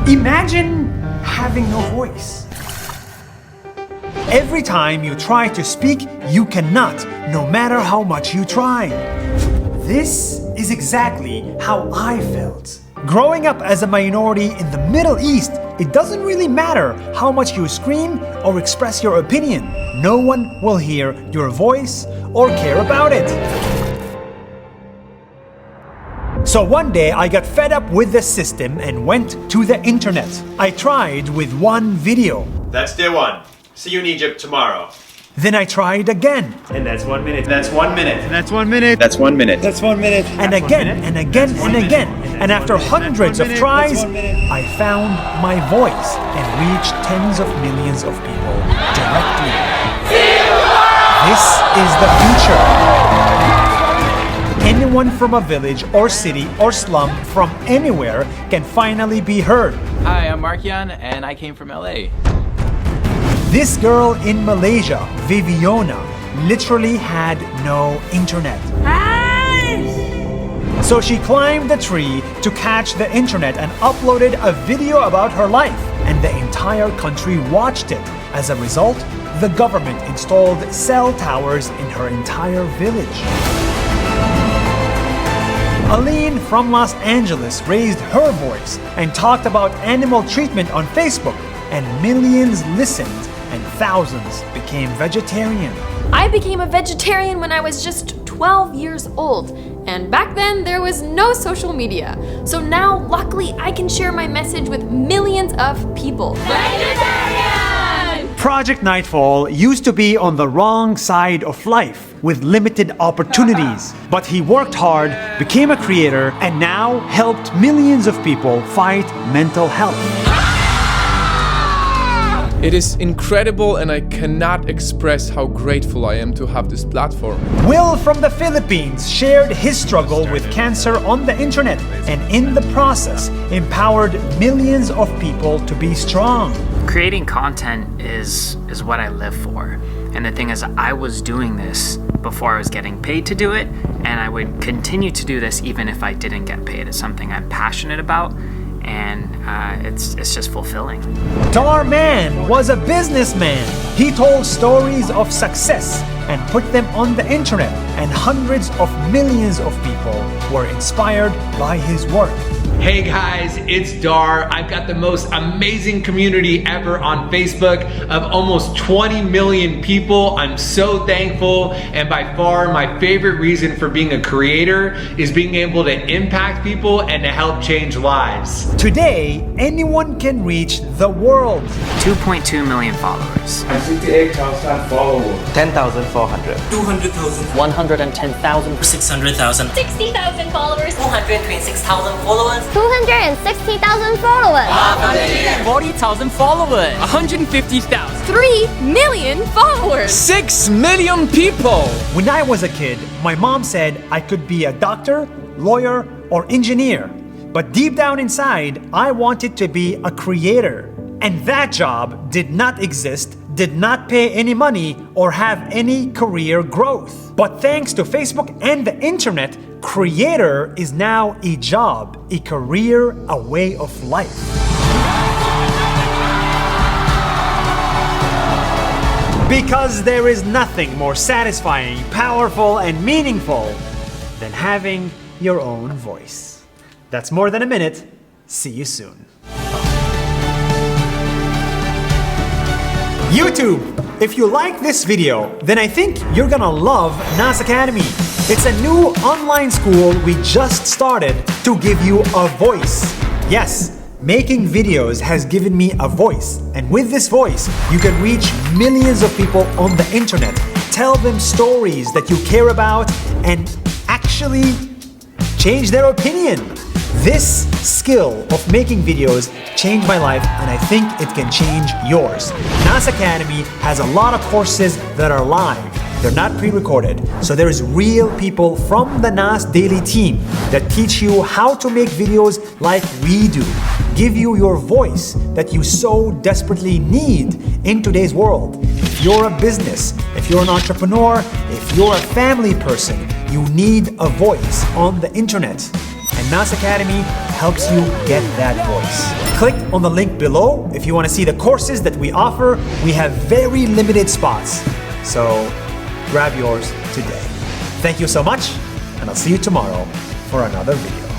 Imagine having no voice. Every time you try to speak, you cannot, no matter how much you try. This is exactly how I felt. Growing up as a minority in the Middle East, it doesn't really matter how much you scream or express your opinion. No one will hear your voice or care about it. So one day I got fed up with the system and went to the internet. I tried with one video. That's day one. See you in Egypt tomorrow. Then I tried again. And that's 1 minute. That's 1 minute. That's 1 minute. That's 1 minute. That's 1 minute. And again and again and again. And after hundreds of tries, I found my voice and reached tens of millions of people directly. This is the future. Anyone from a village or city or slum from anywhere can finally be heard. Hi, I'm Markian and I came from LA. This girl in Malaysia, Viviona, literally had no internet. So she climbed the tree to catch the internet and uploaded a video about her life, and the entire country watched it. As a result, the government installed cell towers in her entire village. Aline from Los Angeles raised her voice and talked about animal treatment on Facebook, and millions listened and thousands became vegetarian. I became a vegetarian when I was just 12 years old, and back then there was no social media. So now, luckily, I can share my message with millions of people. Vegetarian! Project Nightfall used to be on the wrong side of life with limited opportunities, but he worked hard, became a creator, and now helped millions of people fight mental health. It is incredible and I cannot express how grateful I am to have this platform. Will from the Philippines shared his struggle with cancer on the internet and in the process empowered millions of people to be strong. Creating content is what I live for. And the thing is, I was doing this before I was getting paid to do it, and I would continue to do this even if I didn't get paid. It's something I'm passionate about, and it's just fulfilling. Dar Man was a businessman. He told stories of success and put them on the internet, and hundreds of millions of people were inspired by his work. Hey guys, it's Dar. I've got the most amazing community ever on Facebook of almost 20 million people. I'm so thankful, and by far my favorite reason for being a creator is being able to impact people and to help change lives. Today, anyone can reach the world. 2.2 million followers. 58,000 followers. 10,400. 200,000. 110,000. 600,000. 60,000 followers. 426,000 followers. 260,000 followers. 40,000 followers. 150,000. 3 million followers. 6 million people! When I was a kid, my mom said I could be a doctor, lawyer, or engineer. But deep down inside, I wanted to be a creator. And that job did not exist, did not pay any money, or have any career growth. But thanks to Facebook and the internet, creator is now a job, a career, a way of life. Because there is nothing more satisfying, powerful, and meaningful than having your own voice. That's more than a minute. See you soon. YouTube! If you like this video, then I think you're gonna love Nas Academy. It's a new online school we just started to give you a voice. Yes, making videos has given me a voice. And with this voice, you can reach millions of people on the internet, tell them stories that you care about, and actually change their opinion. This skill of making videos changed my life, and I think it can change yours. Nas Academy has a lot of courses that are live. They're not pre-recorded, so there's real people from the Nas Daily team that teach you how to make videos like we do. Give you your voice that you so desperately need in today's world. If you're a business, if you're an entrepreneur, if you're a family person, you need a voice on the internet. And and NAS Academy helps you get that voice. Click on the link below if you want to see the courses that we offer. We have very limited spots, so grab yours today. Thank you so much, and I'll see you tomorrow for another video.